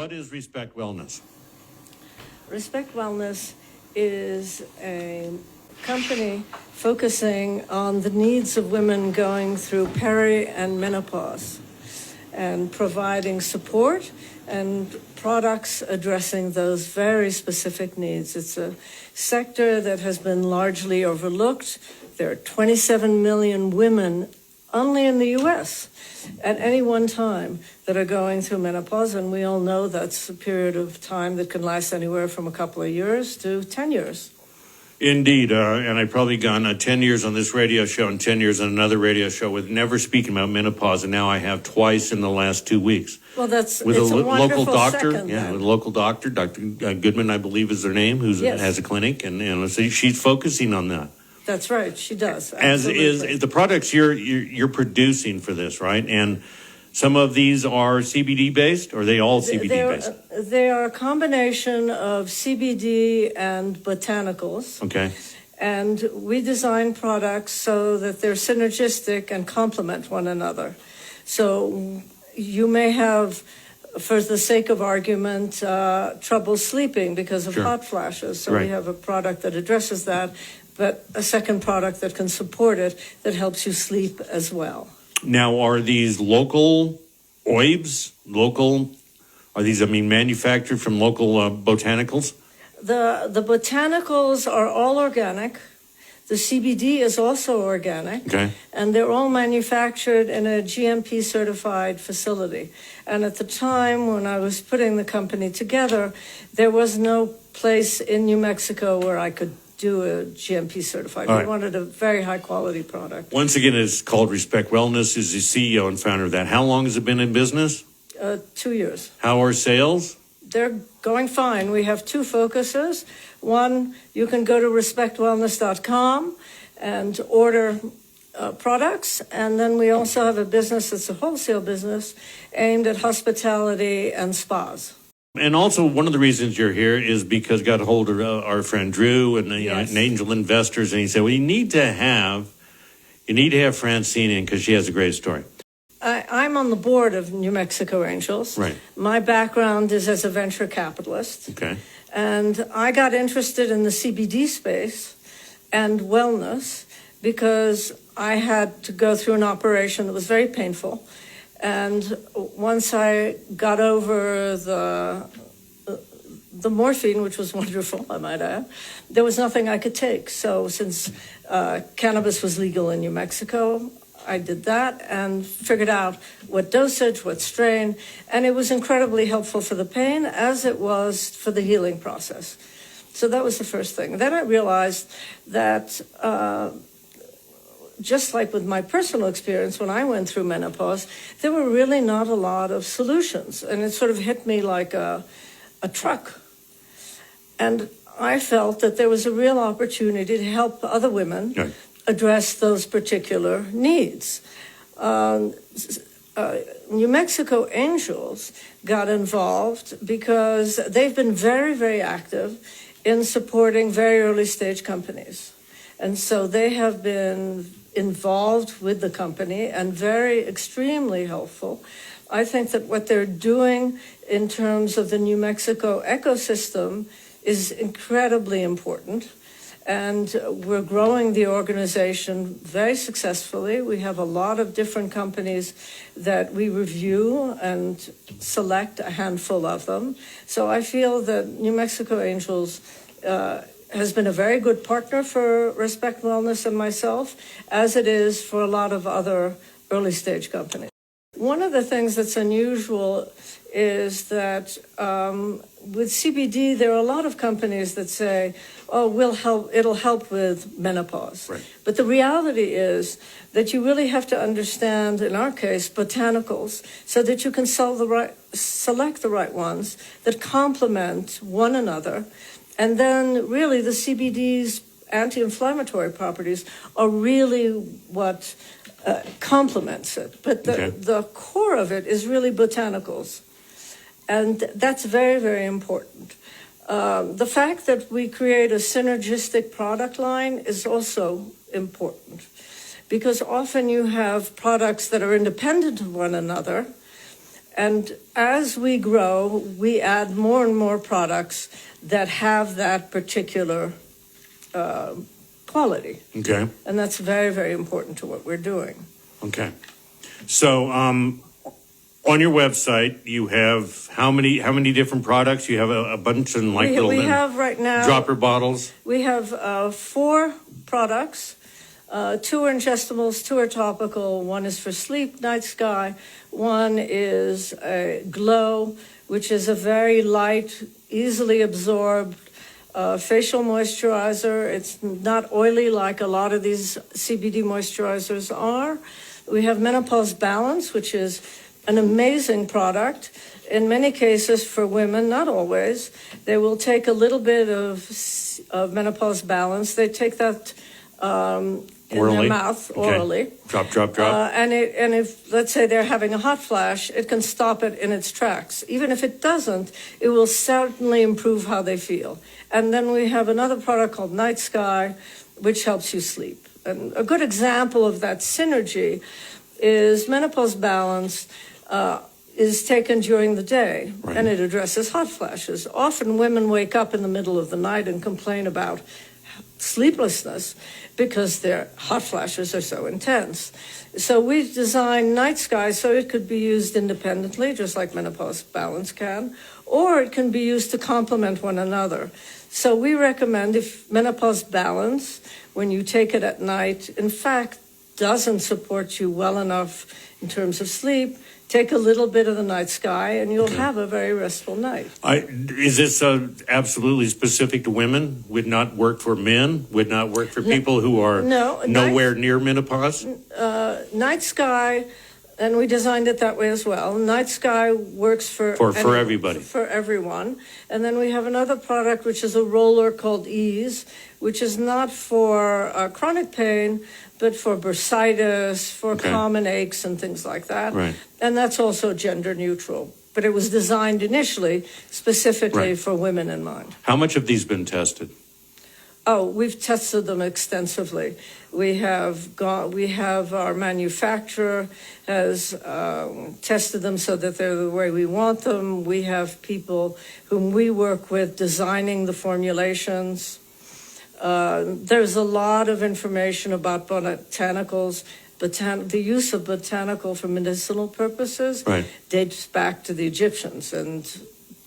what is Respect Wellness? Respect Wellness is a company focusing on the needs of women going through peri and menopause and providing support and products addressing those very specific needs. It's a sector that has been largely overlooked. There are 27 million women only in the U.S. at any one time that are going through menopause, and we all know that's a period of time that can last anywhere from a couple of years to 10 years. Indeed, and I've probably gone 10 years on this radio show and 10 years on another radio show with never speaking about menopause, and now I have twice in the last 2 weeks. Well, it's with a local doctor, second, with a local doctor, Dr. Goodman, I believe is her name, who yes. has a clinic, and so she's focusing on that. That's right, she does. As is the products you're producing for this, right? And some of these are CBD based, or are they all CBD based? They are a combination of CBD and botanicals. Okay. And we design products so that they're synergistic and complement one another. So you may have, for the sake of argument, trouble sleeping because of Sure. hot flashes. So Right. we have a product that addresses that, but a second product that can support it that helps you sleep as well. Now, are these local oibs? Are these, manufactured from local botanicals? The botanicals are all organic. The CBD is also organic. Okay. And they're all manufactured in a GMP certified facility. And at the time when I was putting the company together, there was no place in New Mexico where I could do a GMP certified. All We right. wanted a very high quality product. Once again, it's called Respect Wellness. Is the CEO and founder of that. How long has it been in business? 2 years. How are sales? They're going fine. We have two focuses. One, you can go to respectwellness.com and order products. And then we also have a business that's a wholesale business aimed at hospitality and spas. And also, one of the reasons you're here is because got a hold of our friend Drew and Yes. and angel investors, and he said, "Well, you need to have Francine in because she has a great story." I'm on the board of New Mexico Angels. Right. My background is as a venture capitalist. Okay. And I got interested in the CBD space and wellness because I had to go through an operation that was very painful. And once I got over the morphine, which was wonderful, I might add, there was nothing I could take. So since cannabis was legal in New Mexico, I did that and figured out what dosage, what strain, and it was incredibly helpful for the pain as it was for the healing process. So that was the first thing. Then I realized that just like with my personal experience when I went through menopause, there were really not a lot of solutions. And it sort of hit me like a truck. And I felt that there was a real opportunity to help other women Right. address those particular needs. New Mexico Angels got involved because they've been very, very active in supporting very early stage companies. And so they have been involved with the company and very extremely helpful. I think that what they're doing in terms of the New Mexico ecosystem is incredibly important. And we're growing the organization very successfully. We have a lot of different companies that we review and select a handful of them. So I feel that New Mexico Angels has been a very good partner for Respect Wellness and myself, as it is for a lot of other early stage companies. One of the things that's unusual is that with CBD, there are a lot of companies that say, "Oh, it'll help with menopause." Right. But the reality is that you really have to understand, in our case, botanicals, so that you can select the right ones that complement one another. And then really the CBD's anti-inflammatory properties are really what complements it. But the core of it is really botanicals. And that's very, very important. The fact that we create a synergistic product line is also important, because often you have products that are independent of one another, And as we grow, we add more and more products that have that particular quality. Okay. And that's very, very important to what we're doing. Okay. So, on your website, you have how many different products? You have a bunch in like little We have right now dropper bottles. We have 4 products. 2 are ingestibles, 2 are topical. 1 is for sleep, Night Sky. 1 is a Glow, which is a very light, easily absorbed facial moisturizer. It's not oily like a lot of these CBD moisturizers are. We have Menopause Balance, which is an amazing product. In many cases for women, not always, they will take a little bit of Menopause Balance. They take that in Orally? their mouth, Okay. orally. Drop, drop, drop. And if, let's say they're having a hot flash, it can stop it in its tracks. Even if it doesn't, it will certainly improve how they feel. And then we have another product called Night Sky, which helps you sleep. And a good example of that synergy is Menopause Balance is taken during the day, Right. and it addresses hot flashes. Often women wake up in the middle of the night and complain about sleeplessness because their hot flashes are so intense. So we've designed Night Sky so it could be used independently, just like Menopause Balance can, or it can be used to complement one another. So we recommend if Menopause Balance, when you take it at night, in fact, doesn't support you well enough in terms of sleep, take a little bit of the Night Sky and you'll have a very restful night. Is this absolutely specific to women? Would not work for men? Would not work for people who are nowhere near menopause? Night Sky, and we designed it that way as well. Night Sky works for everybody. For everyone. And then we have another product, which is a roller called Eeds, which is not for chronic pain, but for bursitis, for common aches and things like that. Right. And that's also gender neutral. But it was designed initially specifically for women in mind. How much have these been tested? Oh, we've tested them extensively. We have our manufacturer has tested them so that they're the way we want them. We have people whom we work with designing the formulations. There's a lot of information about botanicals. The use of botanical for medicinal purposes dates back to the Egyptians and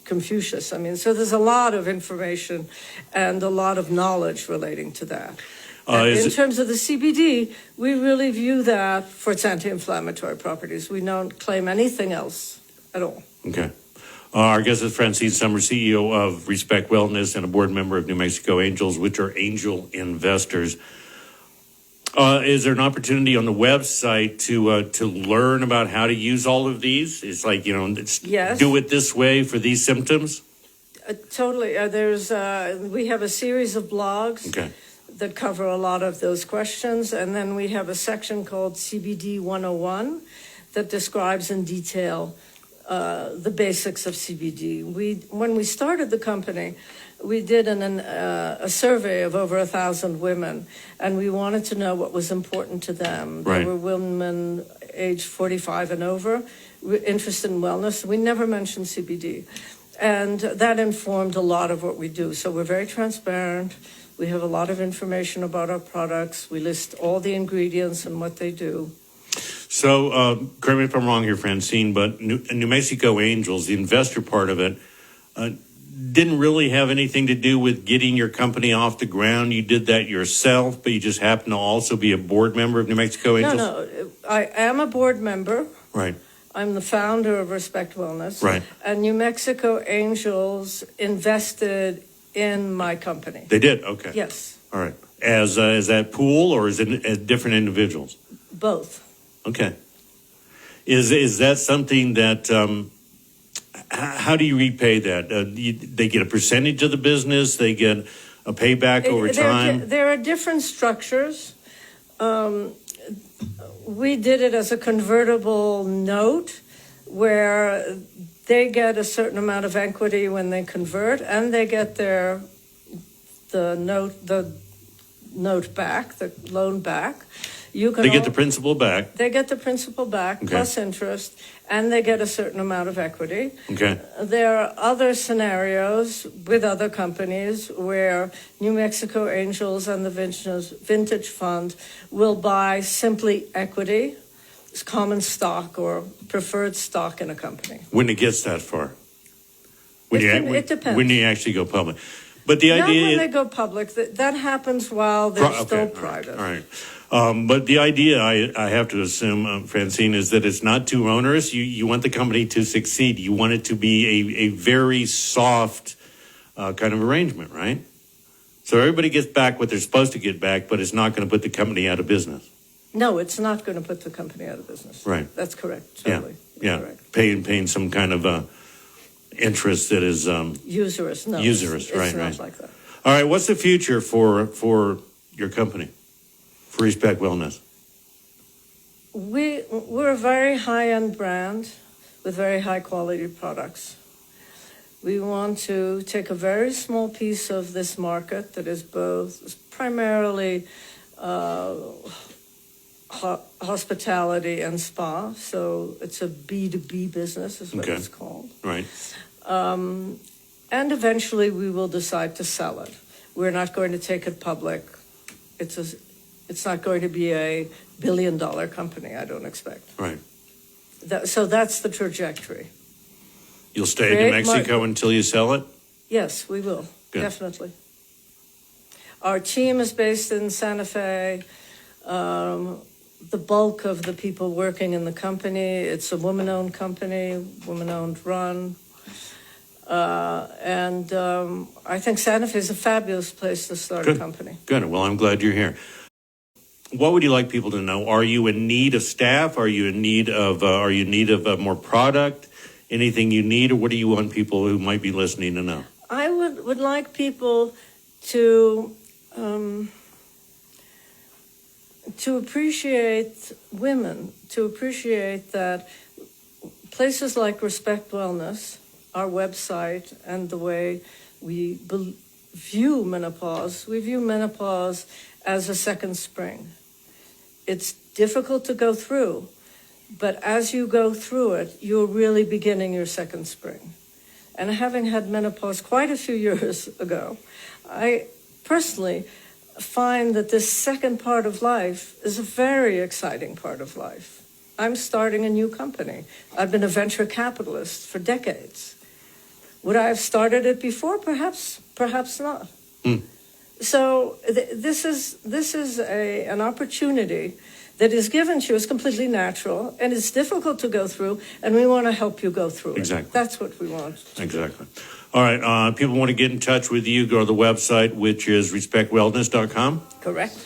Confucius. I mean, so there's a lot of information and a lot of knowledge relating to that. In terms of the CBD, we really view that for its anti-inflammatory properties. We don't claim anything else at all. Okay. Our guest is Francine Sommer, CEO of Respect Wellness and a board member of New Mexico Angels, which are angel investors. Is there an opportunity on the website to learn about how to use all of these? It's like, do it this way for these symptoms? Totally. We have a series of blogs that cover a lot of those questions. And then we have a section called CBD 101 that describes in detail the basics of CBD. When we started the company, we did a survey of over 1,000 women, and we wanted to know what was important to them. There were women aged 45 and over interested in wellness. We never mentioned CBD, and that informed a lot of what we do. So we're very transparent. We have a lot of information about our products. We list all the ingredients and what they do. So, correct me if I'm wrong here, Francine, but New Mexico Angels, the investor part of it, didn't really have anything to do with getting your company off the ground. You did that yourself, but you just happen to also be a board member of New Mexico Angels? No, I am a board member. Right. I'm the founder of Respect Wellness. Right. And New Mexico Angels invested in my company. They did? Okay. Yes. All right. As that pool, or is it as different individuals? Both. Okay. Is that something that, how do you repay that? They get a percentage of the business? They get a payback over time? There are different structures. We did it as a convertible note where they get a certain amount of equity when they convert, and they get the note back, the loan back. You can They get the principal back. they get the principal back Okay. plus interest, and they get a certain amount of equity. Okay. There are other scenarios with other companies where New Mexico Angels and the Vintage Fund will buy simply equity, common stock or preferred stock in a company. When it gets that far. When It depends. When you actually go public. But the Not idea when is. they go public. That happens while they're still private. All right. But the idea, I have to assume, Francine, is that it's not too onerous. You want the company to succeed. You want it to be a very soft kind of arrangement, right? So everybody gets back what they're supposed to get back, but it's not going to put the company out of business. No, it's not going to put the company out of business. Right. That's correct. Totally. Yeah. Correct. Paying some kind of interest that is Usurious. No. usurious. It's Right. not like that. All right. What's the future for your company, for Respect Wellness? We're a very high-end brand with very high-quality products. We want to take a very small piece of this market that is both primarily hospitality and spa. So it's a B2B business is what Okay. it's called. Right. And eventually we will decide to sell it. We're not going to take it public. It's not going to be a billion-dollar company, I don't expect. Right. So that's the trajectory. You'll stay in New Mexico until you sell it? Yes, we will. Good. Definitely. Our team is based in Santa Fe. The bulk of the people working in the company, it's a woman-owned company, woman-owned run. And I think Santa Fe is a fabulous place to start a company. Good. Well, I'm glad you're here. What would you like people to know? Are you in need of staff? Are you in need of more product? Anything you need, or what do you want people who might be listening to know? I would like people to appreciate women, to appreciate that places like Respect Wellness, our website, and the way we view menopause, we view menopause as a second spring. It's difficult to go through, but as you go through it, you're really beginning your second spring. And having had menopause quite a few years ago, I personally find that this second part of life is a very exciting part of life. I'm starting a new company. I've been a venture capitalist for decades. Would I have started it before? Perhaps not. So this is an opportunity that is given to you. It's completely natural, and it's difficult to go through, and we want to help you go through it. Exactly. That's what we want. Exactly. All right. People want to get in touch with you, go to the website, which is respectwellness.com. Correct.